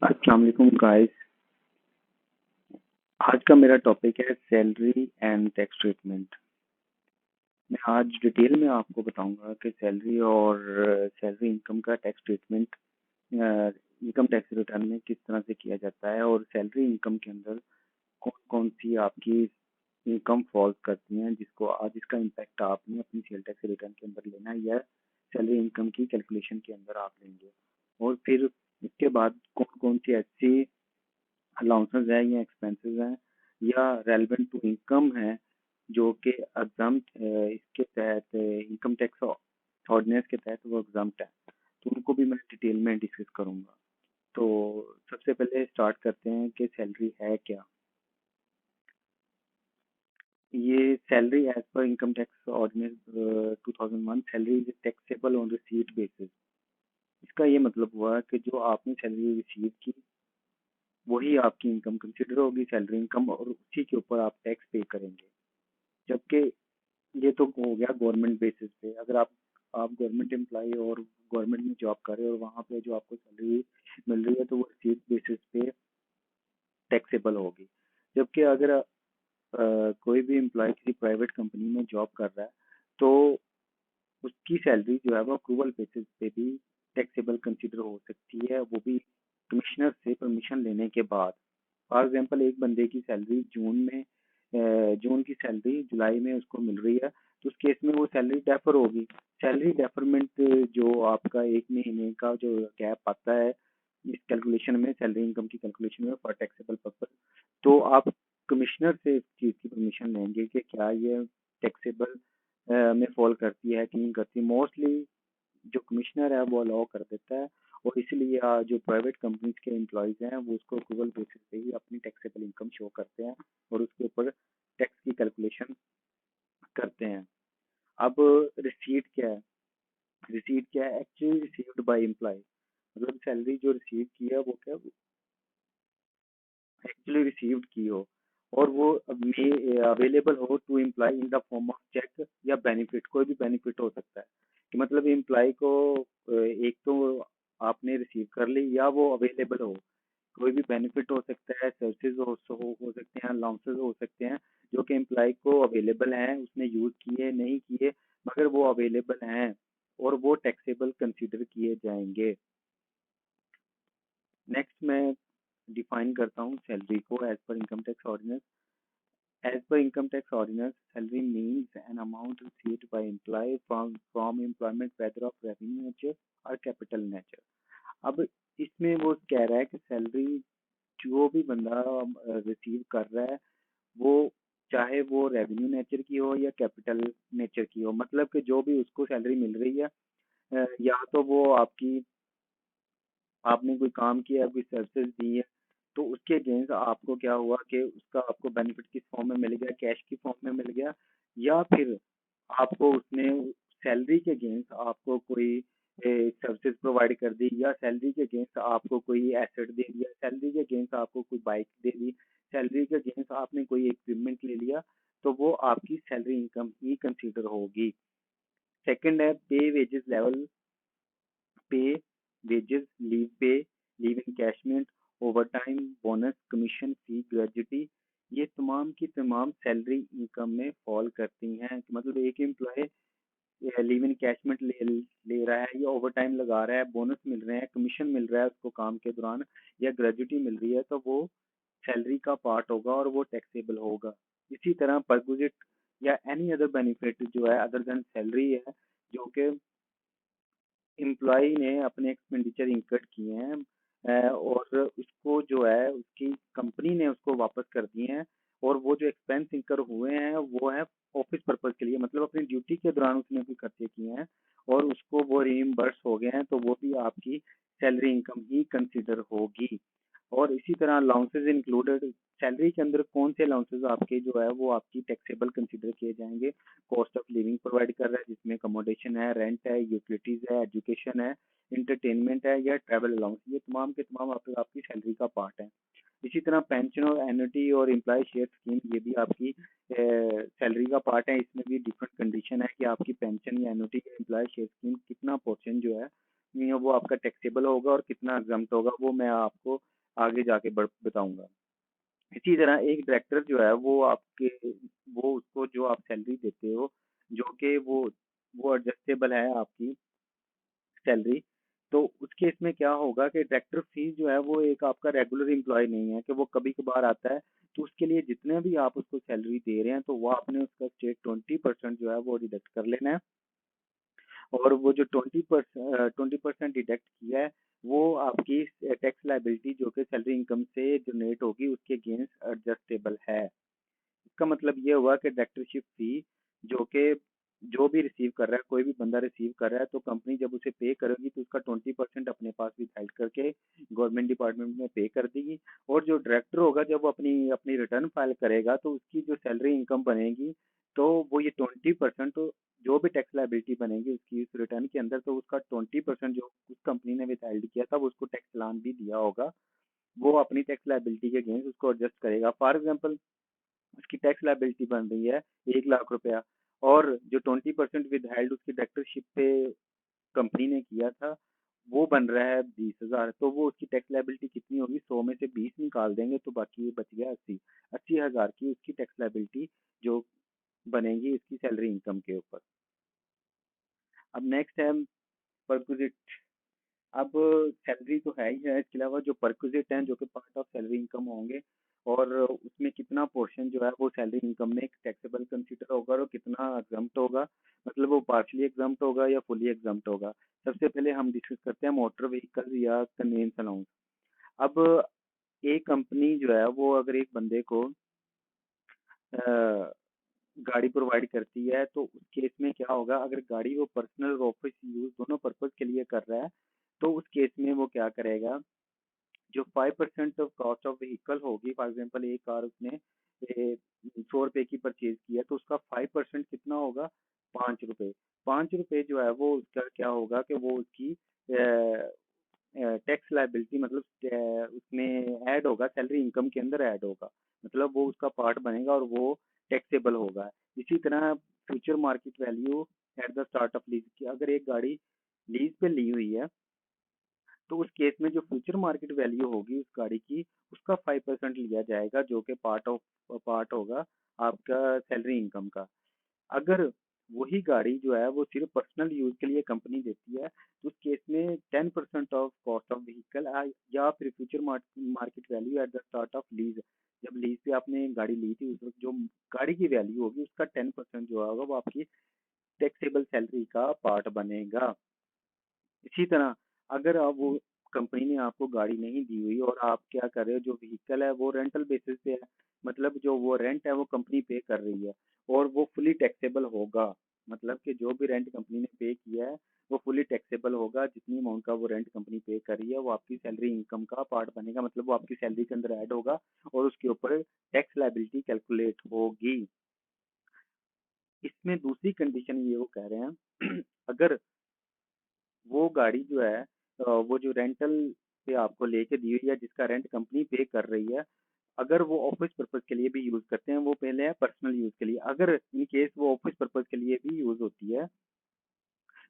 अस्सलाम वालेकुम गाइस। आज का मेरा टॉपिक है सैलरी एंड टैक्स ट्रीटमेंट। मैं आज डिटेल में आपको बताऊंगा कि सैलरी और सैलरी इनकम का tax treatment income tax return में किस तरह से किया जाता है और सैलरी इनकम के अंदर कौन कौन सी आपकी इनकम फॉल्स करती हैं जिसको आज इसका इम्पैक्ट आपने अपनी सेल टैक्स रिटर्न के अंदर लेना है या सैलरी इनकम की कैलकुलेशन के अंदर आप लेंगे। और फिर इसके बाद कौन कौन सी ऐसी अलाउंसेस है या एक्सपेंसेस हैं या रेलेवेंट टू इनकम है जो कि एग्जाम्प्ट इसके तहत इनकम टैक्स ऑर्डिनेंस के तहत वो एग्जाम्प्ट है, तो उनको भी मैं डिटेल में डिस्कस करूंगा। तो सबसे पहले स्टार्ट करते हैं कि सैलरी है क्या। ये salary as per income tax ordinance 2001 salary is taxable on receipt basis. इसका ये मतलब हुआ कि जो आपने सैलरी रिसीव की वही आपकी इनकम कंसिडर होगी सैलरी इनकम, और उसी के ऊपर आप टैक्स पे करेंगे। जबकि ये तो हो गया गवर्नमेंट बेसिस पे। अगर आप गवर्नमेंट एम्प्लॉय और गवर्नमेंट में जॉब कर रहे हो और वहाँ पे जो आपको सैलरी मिल रही है तो वो रिसीट बेसिस पे टैक्सेबल होगी। जबकि अगर कोई भी एम्प्लॉय किसी प्राइवेट कंपनी में जॉब कर रहा है तो उसकी सैलरी जो है वो अप्रूवल बेसिस पे भी टैक्सेबल कंसिडर हो सकती है, वो भी कमिश्नर से परमिशन लेने के बाद। फॉर एग्जांपल एक बंदे की सैलरी जून की सैलरी जुलाई में उसको मिल रही है तो उस केस में वो सैलरी डेफर होगी। सैलरी डेफरमेंट जो आपका एक महीने का जो गैप आता है इस कैलकुलेशन में, सैलरी इनकम की कैलकुलेशन में फॉर टैक्सेबल पर्पज, तो आप कमिश्नर से इस चीज़ की परमिशन लेंगे कि क्या ये टैक्सेबल में फॉल करती है कि नहीं करती। मोस्टली जो कमिश्नर है वो अलाउ कर देता है, और इसलिए जो प्राइवेट कंपनीज के एम्प्लॉयज हैं वो उसको अप्रूवल बेसिस पे ही अपनी टैक्सेबल इनकम शो करते हैं और उसके ऊपर टैक्स की कैलकुलेशन करते हैं। अब रिसीट क्या है? रिसीट क्या है? Actually received by employ. मतलब सैलरी जो रिसीव की है वो क्या एक्चुअली रिसीव्ड की हो और वो अवेलेबल हो to employ in the form of cheque या बेनिफिट। कोई भी बेनिफिट हो सकता है कि मतलब एम्प्लॉय को एक तो आपने रिसीव कर ली या वो अवेलेबल हो। कोई भी बेनिफिट हो सकता है, सर्विसेज हो सकते हैं, अलाउंसेस हो सकते हैं जो कि एम्प्लॉय को अवेलेबल हैं, उसने यूज किए नहीं किए मगर वो अवेलेबल हैं और वो टैक्सेबल कंसीडर किए जाएंगे। नेक्स्ट मैं डिफाइन करता हूँ सैलरी को as per income tax ordinance. As per income tax ordinance, salary means an amount received by employee from employment whether of revenue nature or capital nature। अब इसमें वो कह रहा है कि सैलरी जो भी बंदा रिसीव कर रहा है वो चाहे वो रेवेन्यू नेचर की हो या कैपिटल नेचर की हो, मतलब कि जो भी उसको सैलरी मिल रही है या तो वो आपने कोई काम किया, कोई सर्विसेज दी है, तो उसके अगेंस्ट आपको क्या हुआ कि उसका आपको बेनिफिट किस फॉर्म में मिल गया, कैश की फॉर्म में मिल गया, या फिर आपको उसने सैलरी के अगेंस्ट आपको कोई सर्विसेज प्रोवाइड कर दी, या सैलरी के अगेंस्ट आपको कोई एसेट दे दिया, सैलरी के अगेंस्ट आपको कोई बाइक दे दी, सैलरी के अगेंस्ट आपने कोई इक्विपमेंट ले लिया, तो वो आपकी सैलरी इनकम ही कंसीडर होगी। सेकंड है pay wages level. Pay, wages, leave pay, leave encashment, overtime, bonus, commission, fee, gratuity, ये तमाम की तमाम सैलरी इनकम में फॉल करती हैं। मतलब एक एम्प्लॉय लीव एनकैशमेंट ले रहा है या ओवर टाइम लगा रहा है, बोनस मिल रहे हैं, कमीशन मिल रहा है उसको काम के दौरान, या ग्रेजुटी मिल रही है, तो वो सैलरी का पार्ट होगा और वो टैक्सेबल होगा। इसी तरह परक्विजिट या एनी अदर बेनिफिट जो है अदर देन सैलरी है, जो कि एम्प्लॉय ने अपने एक्सपेंडिचर इंकर्ड किए हैं और उसको जो है उसकी कंपनी ने उसको वापस कर दिए हैं, और वो जो एक्सपेंस इंकर हुए हैं वो है ऑफिस पर्पज के लिए, मतलब अपनी ड्यूटी के दौरान उसने कोई खर्चे किए हैं और उसको वो रिइम्बर्स हो गए हैं, तो वो भी आपकी सैलरी इनकम ही कंसिडर होगी। और इसी तरह अलाउंसेज इंक्लूडेड, सैलरी के अंदर कौन से अलाउंसेज आपके जो है वो आपकी टैक्सेबल कंसिडर किए जाएंगे। कॉस्ट ऑफ लिविंग प्रोवाइड कर रहा है जिसमें अकोमोडेशन है, रेंट है, यूटिलिटीज है, एजुकेशन है, इंटरटेनमेंट है या ट्रैवल अलाउंस, ये तमाम के तमाम आपकी सैलरी का पार्ट है। इसी तरह पेंशन और एन्युटी और एम्प्लॉय शेयर स्कीम, ये भी आपकी सैलरी का पार्ट है। इसमें भी डिफरेंट कंडीशन है कि आपकी पेंशन या एन्युटी या एम्प्लॉय शेयर स्कीम कितना पोर्शन जो है वो आपका टैक्सेबल होगा और कितना एग्जम्प्ट होगा वो मैं आपको आगे जाके बताऊंगा। इसी तरह एक डायरेक्टर जो है वो आपके वो उसको जो आप सैलरी देते हो जो कि वो एडजस्टेबल है आपकी सैलरी, तो उस केस में क्या होगा कि डायरेक्टर फीस जो है वो एक आपका रेगुलर एम्प्लॉय नहीं है कि वो कभी कभार आता है। तो उसके लिए जितने भी आप उसको सैलरी दे रहे हैं तो वो आपने उसका स्टेट 20% जो है वो डिडक्ट कर लेना है। और वो जो 20% डिडक्ट किया है वो आपकी टैक्स लाइबिलिटी जो कि सैलरी इनकम से जनरेट होगी उसके अगेंस्ट एडजस्टेबल है। इसका मतलब ये हुआ कि डायरेक्टरशिप फी जो कि जो भी रिसीव कर रहा है, कोई भी बंदा रिसीव कर रहा है, तो कंपनी जब उसे पे करेगी तो उसका 20% अपने पास विथहेल्ड करके गवर्नमेंट डिपार्टमेंट में पे कर देगी। और जो डायरेक्टर होगा जब वो अपनी अपनी रिटर्न फाइल करेगा तो उसकी जो सैलरी इनकम बनेगी तो वो ये 20% जो भी टैक्स लाइबिलिटी बनेगी उसकी उस रिटर्न के अंदर, तो उसका 20% जो उस कंपनी ने विथहेल्ड किया था वो उसको टैक्स प्लान भी दिया होगा, वो अपनी टैक्स लाइबिलिटी के अगेंस्ट उसको एडजस्ट करेगा। फॉर एग्जाम्पल उसकी टैक्स लाइबिलिटी बन रही है 1 लाख रुपया, और जो 20% विद हेल्ड उसकी डायरेक्टरशिप पे कंपनी ने किया था वो बन रहा है 20,000, तो वो उसकी टैक्स लाइबिलिटी कितनी होगी, 100 में से 20 निकाल देंगे तो बाकी बच गया 80,000 की उसकी टैक्स लाइबिलिटी जो बनेगी इसकी सैलरी इनकम के ऊपर। अब नेक्स्ट है परक्विजिट। अब सैलरी तो है ही है, इसके अलावा जो परक्विजिट हैं जो कि पार्ट ऑफ सैलरी इनकम होंगे, और उसमें कितना पोर्शन जो है वो सैलरी इनकम में टैक्सेबल कंसीडर होगा और कितना एग्जम्प्ट होगा, मतलब वो पार्शली एग्जम्प्ट होगा या फुली एग्जम्प्ट होगा। सबसे पहले हम डिस्कस करते हैं मोटर व्हीकल या कन्वेंस अलाउंस। अब एक कंपनी जो है वो अगर एक बंदे को अ, गाड़ी प्रोवाइड करती है तो उस केस में क्या होगा, अगर गाड़ी वो पर्सनल और ऑफिस यूज दोनों पर्पज के लिए कर रहा है तो उस केस में वो क्या करेगा, जो 5% ऑफ कॉस्ट ऑफ व्हीकल होगी, फॉर एग्जांपल एक कार उसने 100 रुपए की परचेज किया तो उसका 5% कितना होगा, 5 रुपए। 5 रुपए जो है वो उसका क्या होगा कि वो उसकी टैक्स लाइबिलिटी मतलब उसमें ऐड होगा, सैलरी इनकम के अंदर ऐड होगा, मतलब वो उसका पार्ट बनेगा और वो टैक्सेबल होगा। इसी तरह future market value at the start of lease की, अगर एक गाड़ी लीज पे ली हुई है तो उस केस में जो फ्यूचर मार्केट वैल्यू होगी उस गाड़ी की उसका 5% लिया जाएगा जो कि पार्ट होगा आपका सैलरी इनकम का। अगर वही गाड़ी जो है वो सिर्फ पर्सनल यूज के लिए कंपनी देती है तो उस केस में 10% ऑफ कॉस्ट ऑफ व्हीकल या फिर future market value at the start of lease, जब लीज पे आपने गाड़ी ली थी उस वक्त जो गाड़ी की वैल्यू होगी उसका 10% जो होगा वो आपकी टैक्सेबल सैलरी का पार्ट बनेगा। इसी तरह अगर आप वो कंपनी ने आपको गाड़ी नहीं दी हुई और आप क्या कर रहे हो, जो व्हीकल है वो रेंटल बेसिस पे है, मतलब जो वो रेंट है वो कंपनी पे कर रही है और वो फुली टैक्सेबल होगा, मतलब कि जो भी रेंट कंपनी ने पे किया है वो फुली टैक्सेबल होगा। जितनी अमाउंट का वो रेंट कंपनी पे कर रही है वो आपकी सैलरी इनकम का पार्ट बनेगा, मतलब वो आपकी सैलरी के अंदर ऐड होगा और उसके ऊपर टैक्स लाइबिलिटी कैलकुलेट होगी। इसमें दूसरी कंडीशन ये वो कह रहे हैं अगर वो गाड़ी जो है वो जो रेंटल पे आपको लेके दी हुई है जिसका रेंट कंपनी पे कर रही है, अगर वो ऑफिस पर्पज के लिए भी यूज करते हैं, वो पहले है पर्सनल यूज के लिए, अगर इन केस वो ऑफिस पर्पज के लिए भी यूज होती है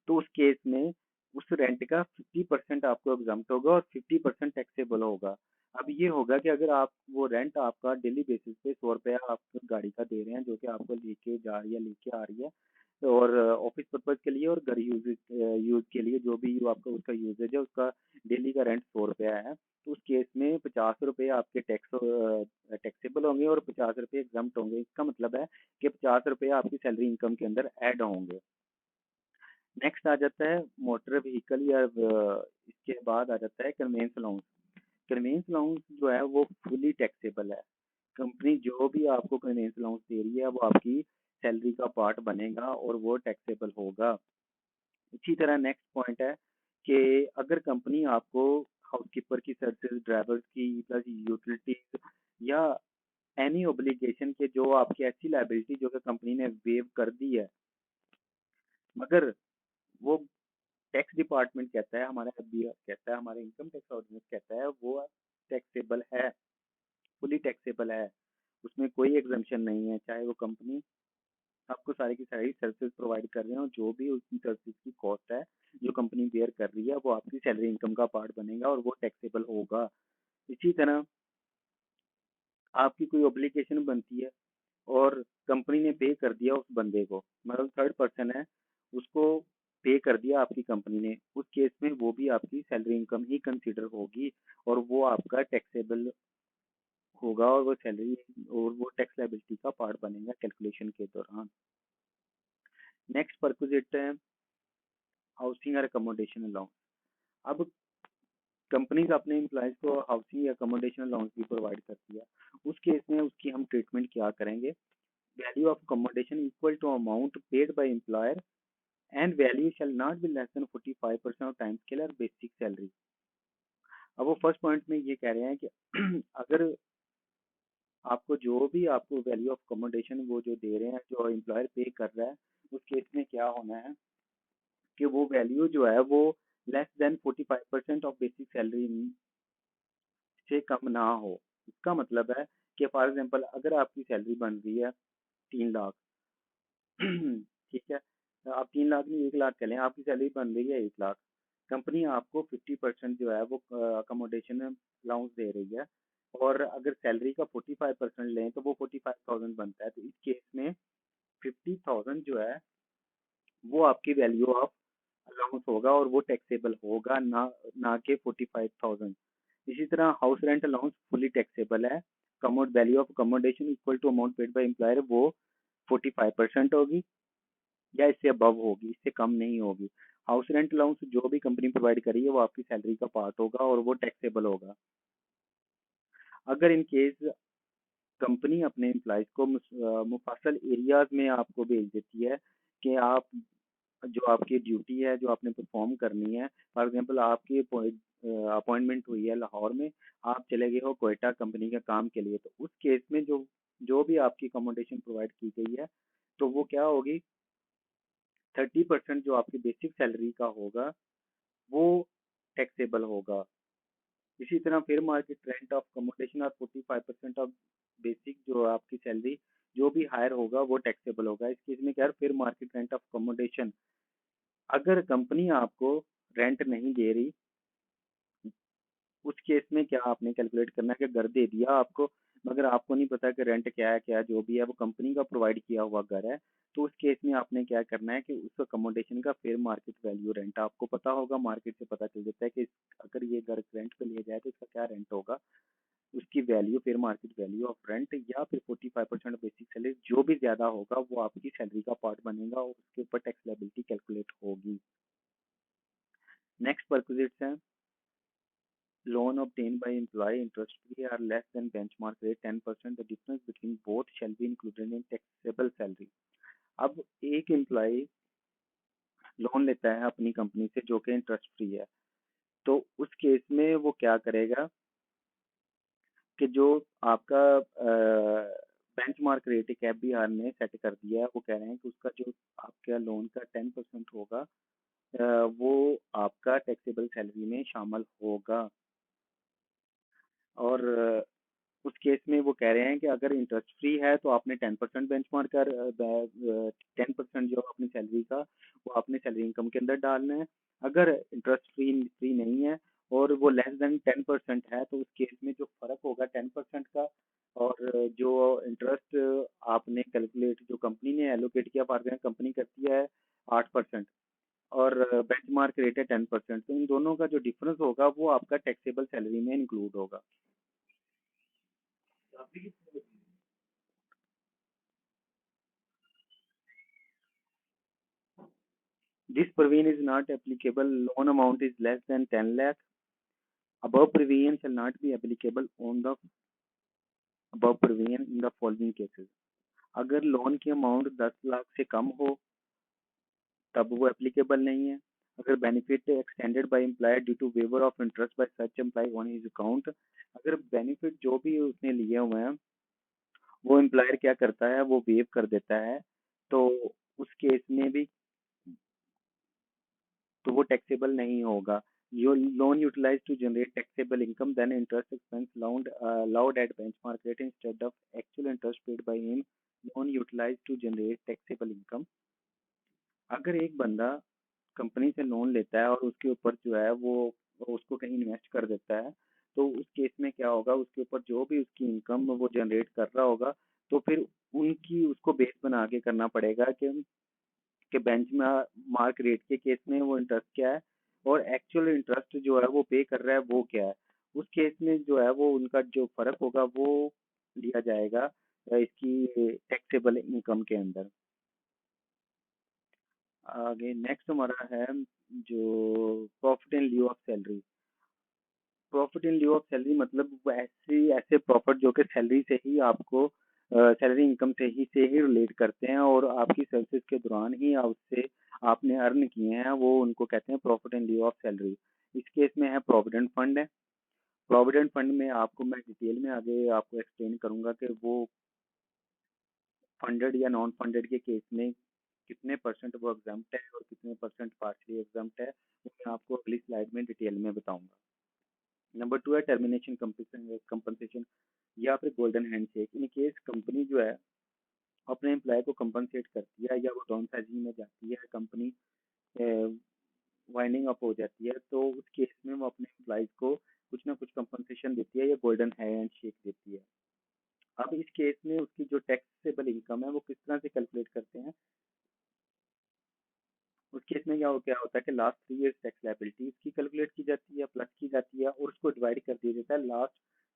तो उस केस में उस रेंट का 50% आपको एग्जम्प्ट होगा और 50% टैक्सेबल होगा। अब ये होगा कि अगर आप वो रेंट आपका डेली बेसिस पे 100 रुपया आप गाड़ी का दे रहे हैं जो कि आपको लेके जा रही है लेके आ रही है, और ऑफिस पर्पज के लिए और घर यूज यूज के लिए जो भी आपका उसका यूजेज है उसका डेली का रेंट 100 रुपया है, तो उस केस में 50 रुपये आपके टैक्सेबल होंगे और 50 रुपये एग्जम्प्ट होंगे। इसका मतलब है कि 50 रुपये आपकी सैलरी इनकम के अंदर ऐड होंगे। नेक्स्ट आ जाता है मोटर व्हीकल या इसके बाद आ जाता है कन्वेंस अलाउंस। कन्वेंस अलाउंस जो है वो फुली टैक्सेबल है, कंपनी जो भी आपको कन्वेंस अलाउंस दे रही है वो आपकी सैलरी का पार्ट बनेगा और वो टैक्सेबल होगा। इसी तरह नेक्स्ट पॉइंट है कि अगर कंपनी आपको हाउसकीपर की सर्विसेज, ड्राइवर्स की प्लस यूटिलिटीज या एनी ओब्लिगेशन के जो आपकी ऐसी लाइबिलिटी जो कि कंपनी ने वेव कर दी है, मगर वो टैक्स डिपार्टमेंट कहता है, हमारा एफबीआर कहता है, हमारा इनकम टैक्स ऑर्डिनेंस कहता है वो टैक्सेबल है, फुली टैक्सेबल है, उसमें कोई एग्जम्पशन नहीं है, चाहे वो कंपनी आपको सारी की सारी सर्विसेज प्रोवाइड कर रहे हैं और जो भी उसकी सर्विसेज की कॉस्ट है जो कंपनी बेयर कर रही है वो आपकी सैलरी इनकम का पार्ट बनेगा और वो टैक्सेबल होगा। इसी तरह आपकी कोई ऑब्लिगेशन बनती है और कंपनी ने पे कर दिया उस बंदे को, मतलब थर्ड पर्सन है, उसको पे कर दिया आपकी कंपनी ने, उस केस में वो भी आपकी सैलरी इनकम ही कंसीडर होगी और वो आपका टैक्सेबल होगा और वो सैलरी और वो टैक्स लायबिलिटी का पार्ट बनेगा कैलकुलेशन के दौरान। नेक्स्ट परक्विजिट है हाउसिंग और अकोमोडेशन अलाउंस। अब कंपनीज अपने एम्प्लॉयज को हाउसिंग या अकोमोडेशन अलाउंस भी प्रोवाइड करती है। उस केस में उसकी हम ट्रीटमेंट क्या करेंगे? Value of accommodation equal to amount paid by employer and value shall not be less than 45% of time scale और बेसिक सैलरी। अब वो फर्स्ट पॉइंट में ये कह रहे हैं कि अगर आपको जो भी आपको वैल्यू ऑफ अकोमोडेशन वो जो दे रहे हैं, जो एम्प्लॉयर पे कर रहा है, उस केस में क्या होना है कि वो वैल्यू जो है वो less than 45% of basic salary से कम ना हो। इसका मतलब है कि फॉर एग्जांपल अगर आपकी सैलरी बन रही है 3 लाख, ठीक है, तो आप 3 लाख नहीं 1 लाख कह लें, आपकी सैलरी बन रही है 1 लाख, कंपनी आपको 50% जो है वो अकोमोडेशन अलाउंस दे रही है और अगर सैलरी का 45% लें तो वो 45,000 बनता है। तो इस केस में 50,000 जो है वो आपकी वैल्यू ऑफ अलाउंस होगा और वो टैक्सेबल होगा, ना कि 45,000। इसी तरह house rent allowance fully taxable है। Commuted value of accommodation equal to amount paid by employer वो 45% होगी या इससे अबव होगी, इससे कम नहीं होगी। हाउस रेंट अलाउंस जो भी कंपनी प्रोवाइड करी है वो आपकी सैलरी का पार्ट होगा और वो टैक्सेबल होगा। अगर इन केस कंपनी अपने एम्प्लॉयज को मुफासल एरियाज में आपको भेज देती है कि आप जो आपकी ड्यूटी है जो आपने परफॉर्म करनी है, फॉर एग्जांपल आपकी अपॉइंटमेंट हुई है लाहौर में, आप चले गए हो कोयटा कंपनी के काम के लिए, तो उस केस में जो जो भी आपकी अकोमोडेशन प्रोवाइड की गई है तो वो क्या होगी, 30% जो आपकी बेसिक सैलरी का होगा वो टैक्सेबल होगा। इसी तरह fair market rent of accommodation और 45% ऑफ बेसिक जो आपकी सैलरी जो भी हायर होगा वो टैक्सेबल होगा। इस केस में क्या है, fair market rent of accommodation, अगर कंपनी आपको रेंट नहीं दे रही, उस केस में क्या आपने कैलकुलेट करना है कि घर दे दिया आपको मगर आपको नहीं पता कि रेंट क्या है, क्या जो भी है वो कंपनी का प्रोवाइड किया हुआ घर है, तो उस केस में आपने क्या करना है कि उस अकोमोडेशन का फेयर मार्केट वैल्यू रेंट आपको पता होगा, मार्केट से पता चल जाता है कि अगर ये घर रेंट पे लिया जाए तो इसका क्या रेंट होगा, उसकी value fair market value of rent या फिर 45% बेसिक सैलरी जो भी ज्यादा होगा वो आपकी सैलरी का पार्ट बनेगा और उसके ऊपर टैक्स लायबिलिटी कैलकुलेट होगी। नेक्स्ट परक्विजिट्स है loan obtained by employee interest free are less than benchmark rate 10%, the difference between both shall be included in taxable salary। अब एक एम्प्लॉय लोन लेता है अपनी कंपनी से जो कि इंटरेस्ट फ्री है, तो उस केस में वो क्या करेगा कि जो आपका बेंचमार्क रेट है कैप बिहार ने सेट कर दिया है, वो कह रहे हैं कि उसका जो आपका लोन का 10% होगा वो आपका टैक्सेबल सैलरी में शामिल होगा। और उस केस में वो कह रहे हैं कि अगर इंटरेस्ट फ्री है तो आपने 10% बेंचमार्क कर 10% जो अपनी सैलरी का वो आपने सैलरी इनकम के अंदर डालना है। अगर इंटरेस्ट फ्री फ्री नहीं है और वो लेस देन 10% है तो उस केस में जो फर्क होगा 10% का और जो इंटरेस्ट आपने कैलकुलेट जो कंपनी ने एलोकेट किया, फॉर एग्जाम्पल कंपनी करती है 8% और बेंचमार्क रेट है 10%, तो इन दोनों का जो डिफरेंस होगा वो आपका टैक्सेबल सैलरी में इंक्लूड होगा। This provision is not applicable. Loan amount is less than 10 lakh. Above provision shall not be applicable on the above provision in the following cases. अगर लोन की अमाउंट 10 लाख से कम हो तब वो एप्लीकेबल नहीं है। अगर benefit extended by employer due to waiver of interest by such employ on his account, अगर बेनिफिट जो भी उसने लिए हुए हैं वो एम्प्लॉयर क्या करता है वो वेव कर देता है, तो उस केस में भी तो वो टैक्सेबल नहीं होगा। Your loan utilized to generate taxable income, then interest expense allowed at benchmark rate instead of actual interest paid by him, loan utilized to generate taxable income। अगर एक बंदा कंपनी से लोन लेता है और उसके ऊपर जो है वो उसको कहीं इन्वेस्ट कर देता है, तो उस केस में क्या होगा, उसके ऊपर जो भी उसकी इनकम वो जनरेट कर रहा होगा, तो फिर उनकी उसको बेस बना के करना पड़ेगा कि बेंच में मार्क रेट के केस में वो इंटरेस्ट क्या है और एक्चुअल इंटरेस्ट जो है वो पे कर रहा है वो क्या है। उस केस में जो है वो उनका जो फर्क होगा वो लिया जाएगा इसकी टैक्सेबल इनकम के अंदर। आगे नेक्स्ट हमारा है जो profit in लिeu of salary. Profit in लिeu of salary मतलब वो ऐसे प्रॉफिट जो कि सैलरी से ही आपको सैलरी इनकम से ही रिलेट करते हैं और आपकी सर्विस के दौरान ही उससे आपने अर्न किए हैं, वो उनको कहते हैं प्रॉफिट इन लिeu ऑफ सैलरी। इस केस में है प्रोविडेंट फंड है। प्रोविडेंट फंड में आपको मैं डिटेल में आगे आपको एक्सप्लेन करूंगा कि वो फंडेड या नॉन फंडेड के केस में कितने परसेंट वो एग्जाम्प्ट है और कितने परसेंट पार्शली एग्जाम्प्ट है, वो मैं आपको अगली स्लाइड में डिटेल में बताऊंगा। नंबर 2 है टर्मिनेशन कंपनसेशन या फिर golden handshake. In case company जो है अपने एम्प्लॉय को कंपनसेट करती है या वो डाउन साइजिंग में जाती है, कंपनी वाइंडिंग अप हो जाती है, तो उस केस में वो अपने एम्प्लॉयज को कुछ ना कुछ कंपनसेशन देती है या गोल्डन हैंडशेक देती है। अब इस केस में उसकी जो टैक्सेबल इनकम है वो किस तरह से कैलकुलेट करते हैं। उस केस में क्या होता है कि लास्ट 3 इयर्स टैक्स लायबिलिटी की कैलकुलेट की जाती है, प्लस की जाती है और उसको डिवाइड कर दिया जाता है लास्ट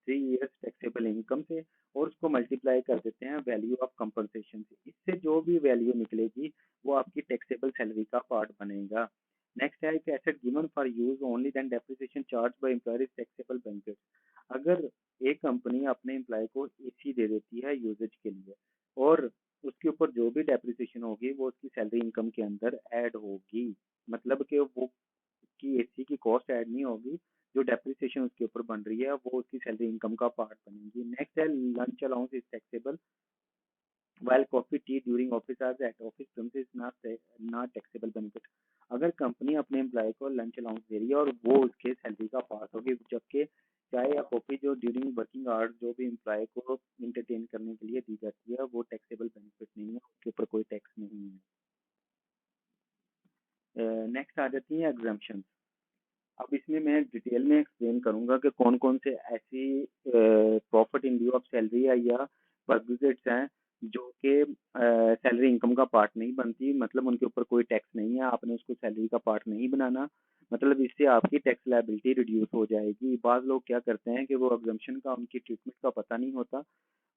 3 इयर्स टैक्सेबल इनकम से और उसको मल्टीप्लाई कर देते हैं वैल्यू ऑफ कंपनसेशन से। इससे जो भी वैल्यू निकलेगी वो आपकी टैक्सेबल सैलरी का पार्ट बनेगा। नेक्स्ट है कि asset given for use only then depreciation charge by employer is taxable benefit. अगर एक कंपनी अपने एम्प्लॉय को एसी दे देती है यूजेज के लिए और उसके ऊपर जो भी डेप्रिसिएशन होगी वो उसकी सैलरी इनकम के अंदर ऐड होगी, मतलब कि वो की एसी की कॉस्ट ऐड नहीं होगी, जो डेप्रिसिएशन उसके ऊपर बन रही है वो उसकी सैलरी इनकम का पार्ट बनेगी। नेक्स्ट है lunch allowance is taxable while coffee tea during office hours at office premises is not taxable benefit। अगर कंपनी अपने एम्प्लॉय को लंच अलाउंस दे रही है और वो उसके सैलरी का पार्ट होगी, जबकि चाय या कॉफी जो ड्यूरिंग वर्किंग आवर्स जो भी एम्प्लॉय को इंटरटेन करने के लिए दी जाती है वो टैक्सेबल बेनिफिट नहीं है, उसके ऊपर कोई टैक्स नहीं है। नेक्स्ट आ जाती है एग्जाम्पशन। अब इसमें मैं डिटेल में एक्सप्लेन करूंगा कि कौन कौन से ऐसी प्रॉफिट इन लिeu ऑफ सैलरी है या परक्विजिट्स हैं जो कि सैलरी इनकम का पार्ट नहीं बनती, मतलब उनके ऊपर कोई टैक्स नहीं है, आपने उसको सैलरी का पार्ट नहीं बनाना, मतलब इससे आपकी टैक्स लायबिलिटी रिड्यूस हो जाएगी। बाज़ लोग क्या करते हैं कि वो एग्जम्पशन का उनकी ट्रीटमेंट का पता नहीं होता,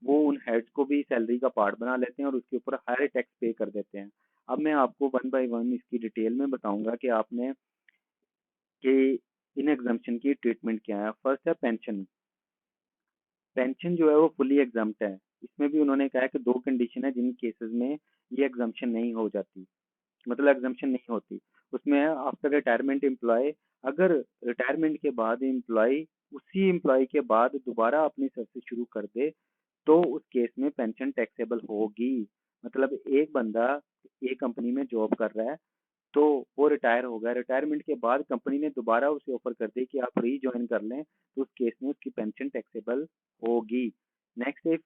वो उन हेड्स को भी सैलरी का पार्ट बना लेते हैं और उसके ऊपर हायर टैक्स पे कर देते हैं। अब मैं आपको वन बाय वन इसकी डिटेल में बताऊंगा कि आपने कि इन एग्जाम्पशन की ट्रीटमेंट क्या है। फर्स्ट है पेंशन। पेंशन जो है वो फुली एग्जाम्प्ट है। इसमें भी उन्होंने कहा है कि दो कंडीशन है जिन केसेस में ये एग्जाम्पशन नहीं हो जाती, मतलब एग्जाम्पशन नहीं होती। उसमें आफ्टर रिटायरमेंट एम्प्लॉय, अगर रिटायरमेंट के बाद एम्प्लॉय उसी एम्प्लॉय के बाद दोबारा अपनी सर्विस शुरू कर दे तो उस केस में पेंशन टैक्सेबल होगी। मतलब एक बंदा एक कंपनी में जॉब कर रहा है तो वो रिटायर हो गया, रिटायरमेंट के बाद कंपनी ने दोबारा उसे ऑफर कर दी कि आप रीजॉइन कर लें, तो उस केस में उसकी पेंशन टैक्सेबल होगी। नेक्स्ट है,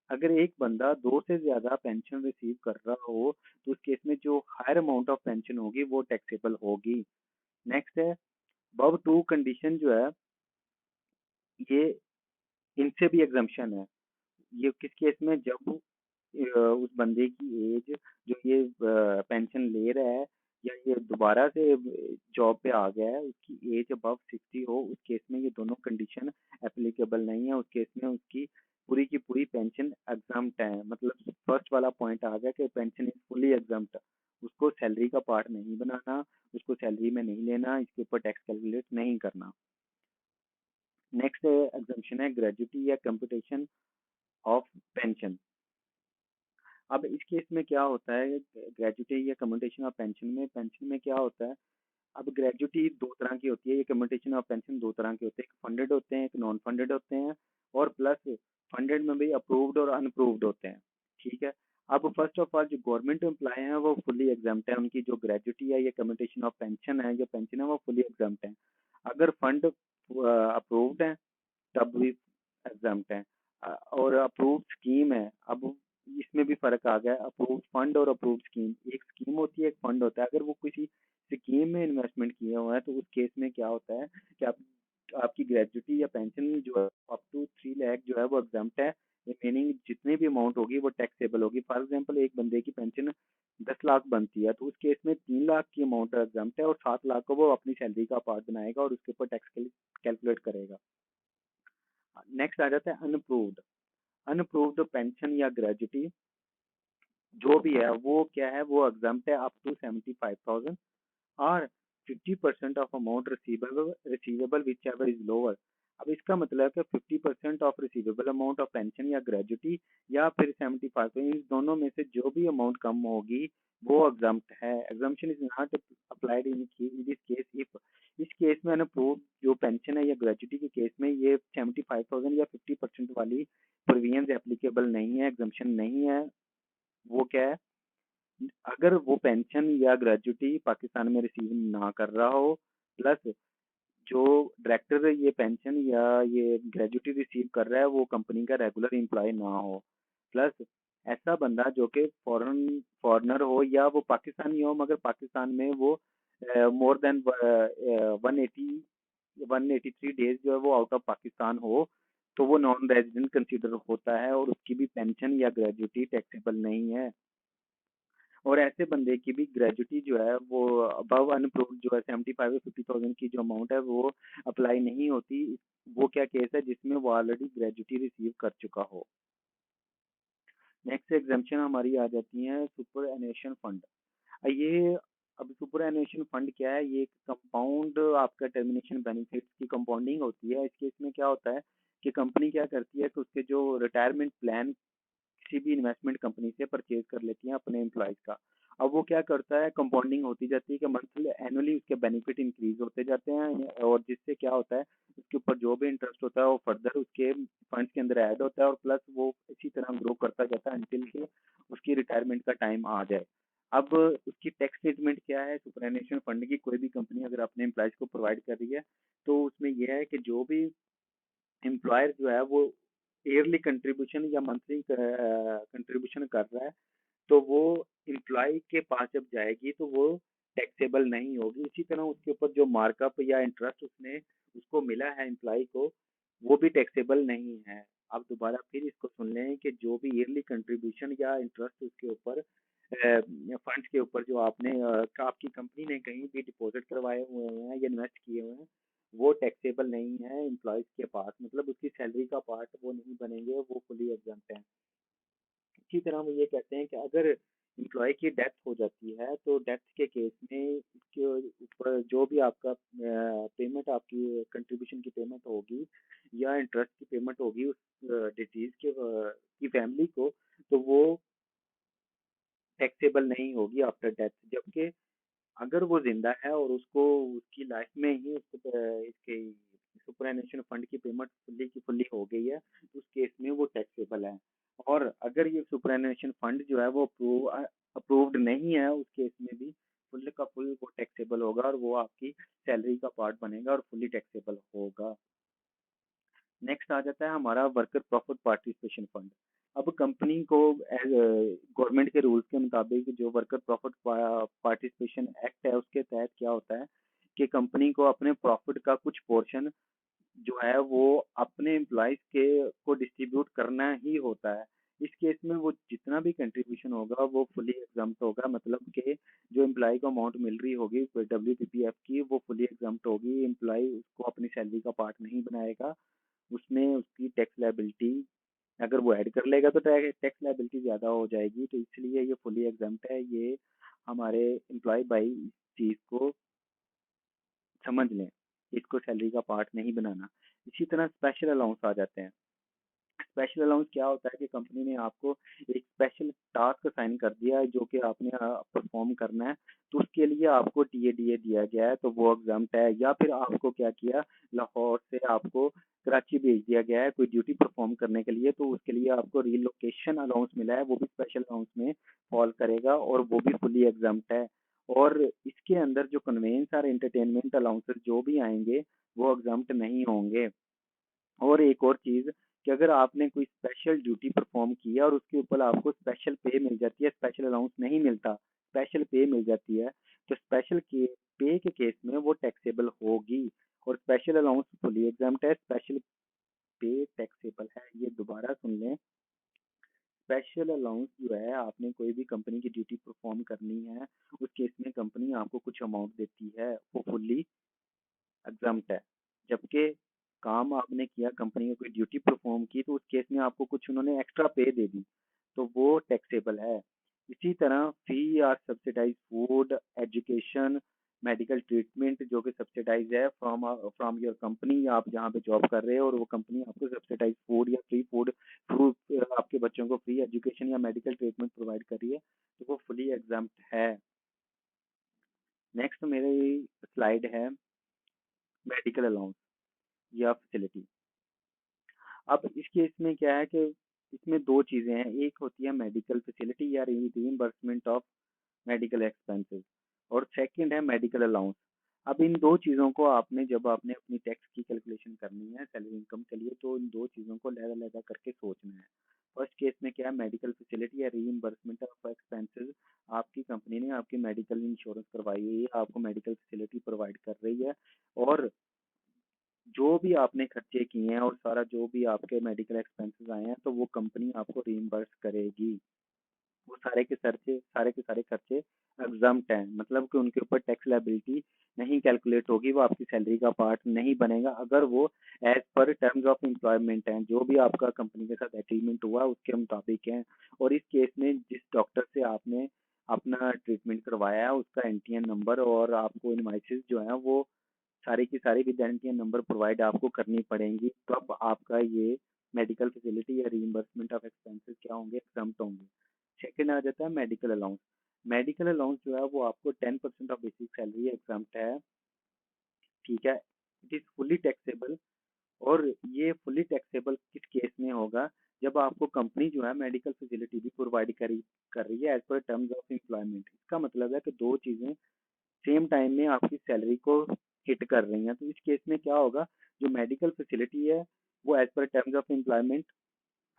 अगर एक बंदा दो से ज्यादा पेंशन रिसीव कर रहा हो तो उस केस में जो हायर अमाउंट ऑफ पेंशन होगी वो टैक्सेबल होगी। नेक्स्ट है बब टू कंडीशन जो है ये इनसे भी एग्जम्पशन है। ये किस केस में, जब उस बंदे की एज जो ये पेंशन ले रहा है या ये दोबारा से जॉब पे आ गया है उसकी एज अबव 60 हो, उस केस में ये दोनों कंडीशन एप्लीकेबल नहीं है। उस केस में उसकी पूरी की पूरी पेंशन एग्जाम्प्ट है, मतलब फर्स्ट वाला पॉइंट आ गया कि पेंशन इज फुली एग्जाम्प्ट। उसको सैलरी का पार्ट नहीं बनाना, उसको सैलरी में नहीं लेना, इसके ऊपर टैक्स कैलकुलेट नहीं करना। नेक्स्ट एग्जाम्पशन है ग्रेजुटी या कंप्यूटेशन ऑफ पेंशन। अब इस केस में क्या होता है, ग्रेजुटी या कम्यूटेशन ऑफ पेंशन में क्या होता है। अब ग्रेजुटी दो तरह की होती है, ये कम्यूटेशन ऑफ पेंशन दो तरह के होते हैं, एक फंडेड होते हैं, एक नॉन फंडेड होते हैं और प्लस फंडेड में भी अप्रूव्ड और अनअप्रूव्ड होते हैं। ठीक है। अब फर्स्ट ऑफ ऑल जो गवर्नमेंट एम्प्लॉय हैं वो फुली एग्जाम्प्ट है, उनकी जो ग्रेजुटी है या कम्यूटेशन ऑफ पेंशन है, जो पेंशन है वो फुली एग्जाम्प्ट है। अगर फंड अप्रूव्ड है तब भी एग्जाम्प्ट है। और अप्रूव्ड स्कीम है, अब इसमें भी फर्क आ गया है, अप्रूव्ड फंड और अप्रूव्ड स्कीम। एक स्कीम होती है, एक फंड होता है। अगर वो किसी स्कीम में इन्वेस्टमेंट किए हुए हैं, तो उस केस में क्या होता है कि आपकी ग्रेजुटी या पेंशन जो है अप टू 3 लाख जो है वो एग्जम्प्ट है। रिमेनिंग जितनी भी अमाउंट होगी वो टैक्सेबल होगी। फॉर एग्जांपल एक बंदे की पेंशन 10 लाख बनती है, तो उस केस में 3 लाख की अमाउंट एग्जम्प्ट है और 7 लाख को वो अपनी सैलरी का पार्ट बनाएगा और उसके ऊपर टैक्स कैलकुलेट करेगा। नेक्स्ट आ जाता है अनअप्रूव्ड। अनअप्रूव्ड पेंशन या ग्रेजुटी जो भी है वो क्या है, वो एग्जम्प्ट है अप टू 75,000 और 50% of amount receivable which ever is lower. अब इसका मतलब है कि 50% of receivable amount of pension या ग्रेजुटी या फिर 75, तो इन दोनों में से जो भी अमाउंट कम होगी वो एग्जम्प्ट है। Exemption is not applied in this case if, इस केस में अनअप्रूव्ड जो पेंशन है या ग्रेजुटी के केस में ये 75,000 या 50% वाली प्रोविजंस एप्लीकेबल नहीं है, एग्जम्पशन नहीं है। वो क्या है, अगर वो पेंशन या ग्रेजुटी पाकिस्तान में रिसीव ना कर रहा हो, प्लस जो डायरेक्टर ये पेंशन या ये ग्रेजुटी रिसीव कर रहा है वो कंपनी का रेगुलर एम्प्लॉय ना हो, प्लस ऐसा बंदा जो कि फॉरनर हो या वो पाकिस्तानी हो मगर पाकिस्तान में वो मोर देन 183 डेज जो है वो आउट ऑफ पाकिस्तान हो, तो वो नॉन रेजिडेंट कंसिडर होता है और उसकी भी पेंशन या ग्रेजुटी टैक्सेबल नहीं है। और ऐसे बंदे की भी ग्रेजुटी जो है वो अबव अनअप्रूव्ड जो है 75 या 50,000 की जो अमाउंट है वो अप्लाई नहीं होती। वो क्या केस है जिसमें वो ऑलरेडी ग्रेजुटी रिसीव कर चुका हो। नेक्स्ट एग्जाम्पशन हमारी आ जाती है सुपर एनुएशन फंड। ये अब सुपर एनुएशन फंड क्या है, ये एक कंपाउंड आपका टर्मिनेशन बेनिफिट्स की कंपाउंडिंग होती है। इसके इसमें क्या होता है कि कंपनी क्या करती है कि उसके जो रिटायरमेंट प्लान किसी भी इन्वेस्टमेंट कंपनी से परचेज कर लेती हैं अपने एम्प्लॉयज का। अब वो क्या करता है, कंपाउंडिंग होती जाती है कि मंथली एनुअली उसके बेनिफिट इंक्रीज होते जाते हैं और जिससे क्या होता है उसके ऊपर जो भी इंटरेस्ट होता है वो फर्दर उसके फंड्स के अंदर ऐड होता है और प्लस वो इसी तरह ग्रो करता जाता है अंटिल के उसकी रिटायरमेंट का टाइम आ जाए। अब उसकी टैक्स ट्रीटमेंट क्या है, सुपरएनुएशन फंड की कोई भी कंपनी अगर अपने एम्प्लॉयज को प्रोवाइड कर रही है तो उसमें यह है कि जो भी एम्प्लॉयर जो है वो ईयरली कंट्रीब्यूशन या मंथली कंट्रीब्यूशन कर रहा है तो वो एम्प्लॉय के पास जब जाएगी तो वो टैक्सेबल नहीं होगी। इसी तरह उसके ऊपर जो मार्कअप या इंटरेस्ट उसने उसको मिला है एम्प्लॉय को वो भी टैक्सेबल नहीं है। आप दोबारा फिर इसको सुन लें कि जो भी ईयरली कंट्रीब्यूशन या इंटरेस्ट उसके ऊपर फंड्स के ऊपर जो आपने आपकी कंपनी ने कहीं भी डिपॉजिट करवाए हुए हैं या इन्वेस्ट किए हुए हैं वो टैक्सेबल नहीं है एम्प्लॉयज के पास, मतलब उसकी सैलरी का पार्ट वो नहीं बनेंगे, वो फुली एग्जम्प्ट है। इसी तरह हम ये कहते हैं कि अगर एम्प्लॉय की डेथ हो जाती है तो डेथ के केस में इसके ऊपर जो भी आपका पेमेंट आपकी कंट्रीब्यूशन की पेमेंट होगी या इंटरेस्ट की पेमेंट होगी उस डिजीज के की फैमिली को, तो वो टैक्सेबल नहीं होगी आफ्टर डेथ। जबकि अगर वो जिंदा है और उसको उसकी लाइफ में ही उसको इसके सुपरएनुएशन फंड की पेमेंट फुल्ली की फुल्ली हो गई है तो उस केस में वो टैक्सेबल है। और अगर ये सुपरएनुएशन फंड जो है वो अप्रूव्ड नहीं है उस केस में भी फुल का फुल वो टैक्सेबल होगा और वो आपकी सैलरी का पार्ट बनेगा और फुली टैक्सेबल होगा। नेक्स्ट आ जाता है हमारा वर्कर प्रॉफिट पार्टिसिपेशन फंड। अब कंपनी को एज गवर्नमेंट के रूल्स के मुताबिक जो वर्कर प्रॉफिट पार्टिसिपेशन एक्ट है उसके तहत क्या होता है कि कंपनी को अपने प्रॉफिट का कुछ पोर्शन जो है वो अपने एम्प्लॉयज के को डिस्ट्रीब्यूट करना ही होता है। इस केस में वो जितना भी कंट्रीब्यूशन होगा वो फुली एग्जम्प्ट होगा, मतलब कि जो एम्प्लॉय को अमाउंट मिल रही होगी WPPF की वो फुली एग्जम्प्ट होगी। एम्प्लॉय उसको अपनी सैलरी का पार्ट नहीं बनाएगा, उसमें उसकी टैक्स लायबिलिटी अगर वो ऐड कर लेगा तो टैक्स लायबिलिटी ज़्यादा हो जाएगी, तो इसलिए ये फुली एग्जम्प्ट है। ये हमारे एम्प्लॉय बाई इस चीज़ को समझ लें, इसको सैलरी का पार्ट नहीं बनाना। इसी तरह स्पेशल अलाउंस आ जाते हैं। स्पेशल अलाउंस क्या होता है कि कंपनी ने आपको एक स्पेशल टास्क असाइन कर दिया है जो कि आपने परफॉर्म करना है, तो उसके लिए आपको टीएडीए दिया गया है तो वो एग्जाम्प्ट है। या फिर आपको क्या किया, लाहौर से आपको कराची भेज दिया गया है कोई ड्यूटी परफॉर्म करने के लिए, तो उसके लिए आपको रिलोकेशन अलाउंस मिला है, वो भी स्पेशल अलाउंस में फॉल करेगा और वो भी फुली एग्जाम्प्ट है। और इसके अंदर जो कन्वेंस और एंटरटेनमेंट अलाउंसेस जो भी आएंगे वो एग्जाम्प्ट नहीं होंगे। और एक और चीज़ कि अगर आपने कोई स्पेशल ड्यूटी परफॉर्म की है और उसके ऊपर आपको स्पेशल पे मिल जाती है, स्पेशल अलाउंस नहीं मिलता, स्पेशल पे मिल जाती है, तो स्पेशल के पे के केस में वो टैक्सेबल होगी, और स्पेशल अलाउंस फुली एग्जाम्प्ट है, स्पेशल पे टैक्सेबल है। ये दोबारा सुन लें, स्पेशल अलाउंस जो है, आपने कोई भी कंपनी की ड्यूटी परफॉर्म करनी है, उस केस में कंपनी आपको कुछ अमाउंट देती है, वो फुल्ली एग्जाम्प्ट है। जबकि काम आपने किया, कंपनी में कोई ड्यूटी परफॉर्म की, तो उस केस में आपको कुछ उन्होंने एक्स्ट्रा पे दे दी, तो वो टैक्सेबल है। इसी तरह फी या subsidize food, education, medical treatment जो कि सब्सिडाइज है फ्रॉम फ्रॉम योर कंपनी, या आप जहाँ पे जॉब कर रहे हो और वो कंपनी आपको सब्सिडाइज फूड या फ्री फूड, फ्रूट, आपके बच्चों को फ्री एजुकेशन या मेडिकल ट्रीटमेंट प्रोवाइड कर रही है, तो वो फुली एग्जाम्प्ट है। नेक्स्ट मेरी स्लाइड है मेडिकल अलाउंस या फैसिलिटी। अब इस केस में क्या है कि इसमें दो चीजें हैं, एक होती है मेडिकल फैसिलिटी या रीइंबर्समेंट ऑफ मेडिकल एक्सपेंसेस, और सेकंड है मेडिकल अलाउंस। अब इन दो चीज़ों को आपने, जब आपने अपनी टैक्स की कैलकुलेशन करनी है सैलरी इनकम के लिए, तो इन दो चीज़ों को लहदा करके सोचना है। फर्स्ट केस में क्या है, मेडिकल फैसिलिटी या रीइंबर्समेंट ऑफ एक्सपेंसेस। आपकी कंपनी ने आपकी मेडिकल इंश्योरेंस करवाई हुई है, आपको मेडिकल फैसिलिटी प्रोवाइड कर रही है, और जो भी आपने खर्चे किए हैं और सारा जो भी आपके मेडिकल एक्सपेंसेस आए हैं, तो वो कंपनी आपको रीइंबर्स करेगी। वो सारे के सारे खर्चे एग्जम्प्ट हैं, मतलब कि उनके ऊपर टैक्स लायबिलिटी नहीं कैलकुलेट होगी, वो आपकी सैलरी का पार्ट नहीं बनेगा, अगर वो as per terms of employment हैं, जो भी आपका कंपनी के साथ एग्रीमेंट हुआ उसके मुताबिक हैं। और इस केस में जिस डॉक्टर से आपने अपना ट्रीटमेंट करवाया है उसका एनटीएन नंबर और आपको इनवाइसेस जो है वो सारी की सारी विद एनटीएन नंबर प्रोवाइड आपको करनी पड़ेंगी, तब आपका ये मेडिकल फैसिलिटी या रीइंबर्समेंट ऑफ एक्सपेंसेस क्या होंगे, एग्जम्प्ट होंगे। सेकंड आ जाता है मेडिकल अलाउंस। मेडिकल अलाउंस जो है वो आपको 10% ऑफ बेसिक सैलरी एग्जम्प्ट है, ठीक है। इट इज फुली टैक्सेबल, और ये फुली टैक्सेबल किस केस में होगा, जब आपको कंपनी जो है मेडिकल फैसिलिटी भी प्रोवाइड करी कर रही है as per terms of employment. इसका मतलब है कि दो चीजें सेम टाइम में आपकी सैलरी को हिट कर रही हैं, तो इस केस में क्या होगा, जो मेडिकल फैसिलिटी है वो as per terms of employment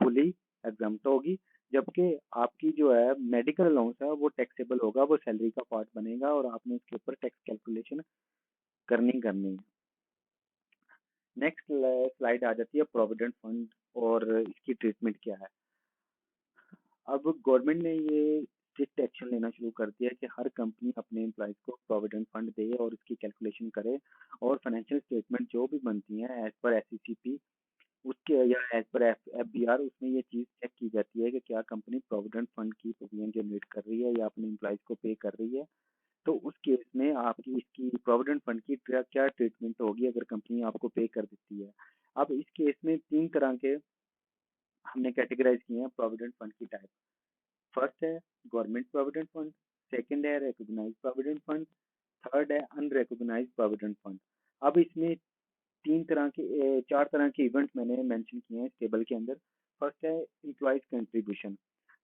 fully exempt होगी, जबकि आपकी जो है मेडिकल अलाउंस है वो टैक्सेबल होगा, वो सैलरी का पार्ट बनेगा और आपने उसके ऊपर टैक्स कैलकुलेशन करनी है। नेक्स्ट स्लाइड आ जाती है प्रोविडेंट फंड और इसकी ट्रीटमेंट क्या है। अब गवर्नमेंट ने ये स्ट्रिक्ट एक्शन लेना शुरू कर दिया है कि हर कंपनी अपने एम्प्लॉयज को प्रोविडेंट फंड दे और उसकी कैलकुलेशन करे, और फाइनेंशियल स्टेटमेंट जो भी बनती हैं एज पर एससीसीपी उसके या एज पर एफबीआर, उसमें ये चीज़ चेक की जाती है कि क्या कंपनी प्रोविडेंट फंड की प्रोविजन जनरेट कर रही है या अपने एम्प्लॉयज को पे कर रही है। तो उस केस में आपकी इसकी प्रोविडेंट फंड की क्या ट्रीटमेंट होगी अगर कंपनी आपको पे कर देती है। अब इस केस में तीन तरह के हमने कैटेगराइज किए हैं प्रोविडेंट फंड की टाइप। फर्स्ट है गवर्नमेंट प्रोविडेंट फंड, सेकंड है रिकॉग्नाइज्ड प्रोविडेंट फंड, थर्ड है अनरिकॉग्नाइज्ड प्रोविडेंट फंड। अब इसमें चार तरह के इवेंट मैंने मेंशन किए हैं इस टेबल के अंदर। फर्स्ट है एम्प्लॉयज कंट्रीब्यूशन।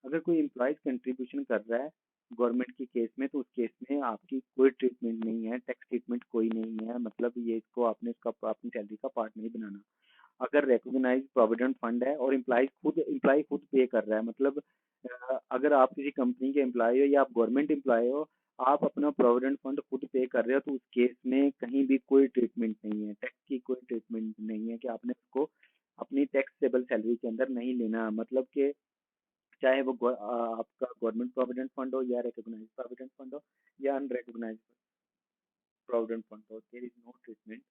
अगर कोई एम्प्लॉयज कंट्रीब्यूशन कर रहा है गवर्नमेंट के केस में, तो उस केस में आपकी कोई ट्रीटमेंट नहीं है, टैक्स ट्रीटमेंट कोई नहीं है, मतलब ये इसको आपने इसका अपनी सैलरी का पार्ट नहीं बनाना। अगर रिकॉग्नाइज्ड प्रोविडेंट फंड है और एम्प्लॉय खुद पे कर रहा है, मतलब अगर आप किसी कंपनी के एम्प्लॉय हो या आप गवर्नमेंट एम्प्लॉय हो, आप अपना प्रोविडेंट फंड खुद पे कर रहे हो, तो उस केस में कहीं भी कोई ट्रीटमेंट नहीं है, टैक्स की कोई ट्रीटमेंट नहीं है कि आपने उसको अपनी टैक्सेबल सैलरी के अंदर नहीं लेना, मतलब कि चाहे वो आपका गवर्नमेंट प्रोविडेंट फंड हो या रिकॉग्नाइज्ड प्रोविडेंट फंड हो या अनरिकॉग्नाइज्ड प्रोविडेंट फंड हो, there is no treatment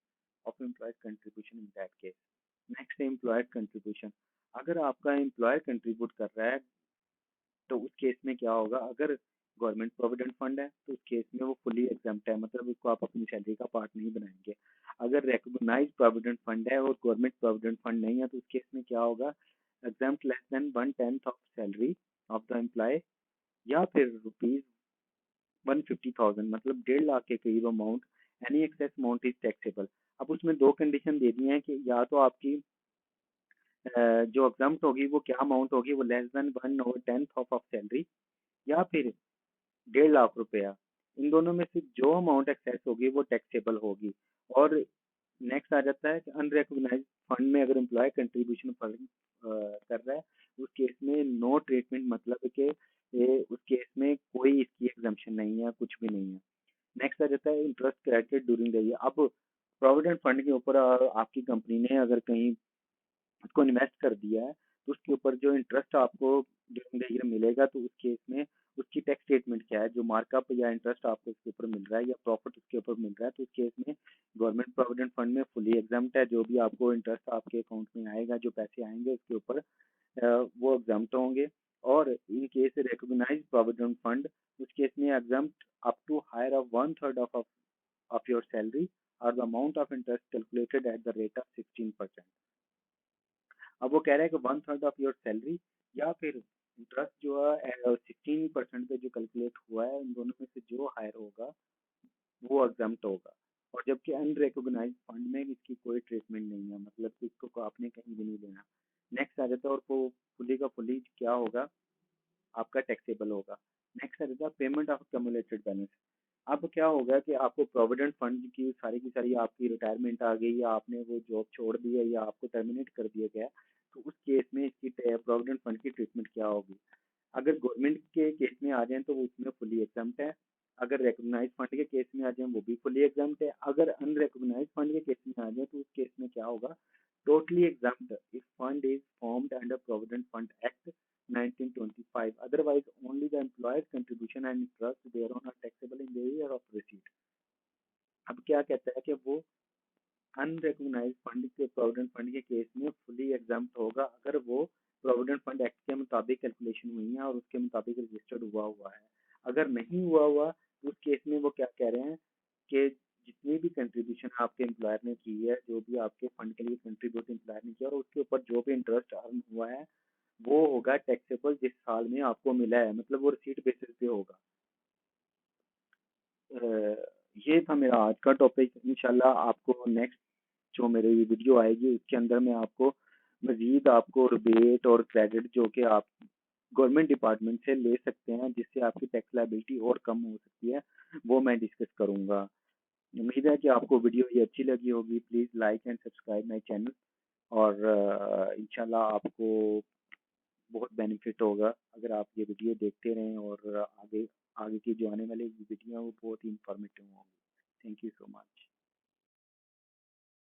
of employees contribution in that case. Next है एम्प्लॉयर कंट्रीब्यूशन। अगर आपका एम्प्लॉयर कंट्रीब्यूट कर रहा है, तो उस केस में क्या होगा, अगर गवर्नमेंट प्रोविडेंट फंड है तो उस केस में वो फुली एग्जाम्प्ट है, मतलब उसको आप अपनी सैलरी का पार्ट नहीं बनाएंगे। अगर रिकॉग्नाइज्ड प्रोविडेंट फंड है और गवर्नमेंट प्रोविडेंट फंड नहीं है, तो उस केस में क्या होगा, exempt less than 1/10 of salary of the employ, या फिर ₹150,000, मतलब 1.5 लाख के करीब amount, any excess amount is taxable. अब उसमें दो कंडीशन दे दी हैं कि या तो आपकी जो एग्जाम्प्ट होगी वो क्या अमाउंट होगी, वो लेस देन 1/10 ऑफ सैलरी, या फिर 1.5 लाख रुपया। इन दोनों में से जो अमाउंट एक्सेस होगी वो टैक्सेबल होगी। और नेक्स्ट आ जाता है कि अनरिकॉग्नाइज्ड फंड में अगर एम्प्लॉय कंट्रीब्यूशन फंड कर रहा है, उस केस में नो ट्रीटमेंट, मतलब कि उस केस में कोई इसकी एग्जम्पशन नहीं है, कुछ भी नहीं है। नेक्स्ट आ जाता है interest credited during the year. अब प्रोविडेंट फंड के ऊपर आपकी कंपनी ने अगर कहीं उसको इन्वेस्ट कर दिया है तो उसके ऊपर जो इंटरेस्ट आपको ड्यूरिंग द ईयर मिलेगा, तो उस केस में उसकी टैक्स स्टेटमेंट क्या है, जो मार्कअप या इंटरेस्ट आपको उसके ऊपर मिल रहा है या प्रॉफिट उसके ऊपर मिल रहा है, तो उस केस में गवर्नमेंट प्रोविडेंट फंड में फुली एग्जाम्प्ट है। जो भी आपको इंटरेस्ट आपके अकाउंट में आएगा, जो पैसे आएंगे उसके ऊपर वो एग्जाम्प्ट होंगे। और in case recognize provident fund, उस केस में exempt up to higher of 1/3 of your salary or the amount of interest calculated at the rate of 16%। अब वो कह रहा है कि 1/3 ऑफ योर सैलरी या फिर इंटरेस्ट जो है 16% पे जो कैलकुलेट हुआ है, इन दोनों में से जो हायर होगा वो एग्जाम्प्ट होगा। और जबकि अनरिकॉग्नाइज्ड फंड में इसकी कोई ट्रीटमेंट नहीं है, मतलब कि इसको आपने कहीं भी नहीं देना। नेक्स्ट आ जाता है, और वो फुली का फुली क्या होगा, आपका टैक्सेबल होगा। नेक्स्ट आ जाता है पेमेंट ऑफ कम्युलेटेड बैलेंस। अब क्या होगा कि आपको प्रोविडेंट फंड की सारी आपकी रिटायरमेंट आ गई, या आपने वो जॉब छोड़ दी है, या आपको टर्मिनेट कर दिया गया है, तो उस केस में इसकी प्रोविडेंट फंड की ट्रीटमेंट क्या होगी। अगर गवर्नमेंट के केस में आ जाए तो वो उसमें फुली एग्जाम्प्ट है। अगर रिकॉग्नाइज फंड के केस में आ जाए वो भी फुली एग्जाम्प्ट है। अगर अनरिकॉग्नाइज फंड के केस में आ जाए तो उस केस में क्या होगा, totally exempt if fund is formed under provident fund act 1925, otherwise only the employer's contribution and interest thereon are taxable in the year of receipt। अब क्या कहता है कि वो अनरिकॉग्नाइज्ड फंड के प्रोविडेंट फंड के केस में फुली एग्जाम्प्ट होगा, अगर वो प्रोविडेंट फंड एक्ट के मुताबिक कैलकुलेशन हुई है और उसके मुताबिक रजिस्टर्ड हुआ है। अगर नहीं हुआ तो उस केस में वो क्या कह रहे हैं कि जितनी भी कंट्रीब्यूशन आपके एम्प्लॉयर ने की है, जो भी आपके फंड के लिए कंट्रीब्यूट एम्प्लॉयर ने किया, और उसके ऊपर जो भी इंटरेस्ट अर्न हुआ है वो होगा टैक्सेबल जिस साल में आपको मिला है, मतलब वो रिसीट बेसिस पे होगा। ये था मेरा आज का टॉपिक। इंशाल्लाह आपको नेक्स्ट जो मेरी वीडियो आएगी उसके अंदर मैं आपको मजीद आपको रिबेट और क्रेडिट जो कि आप गवर्नमेंट डिपार्टमेंट से ले सकते हैं, जिससे आपकी टैक्स लायबिलिटी और कम हो सकती है, वो मैं डिस्कस करूंगा। उम्मीद है कि आपको वीडियो ये अच्छी लगी होगी। Please like and subscribe my channel, और इंशाल्लाह आपको बहुत बेनिफिट होगा अगर आप ये वीडियो देखते रहें, और आगे आगे की जो आने वाली वीडियो है वो बहुत ही इंफॉर्मेटिव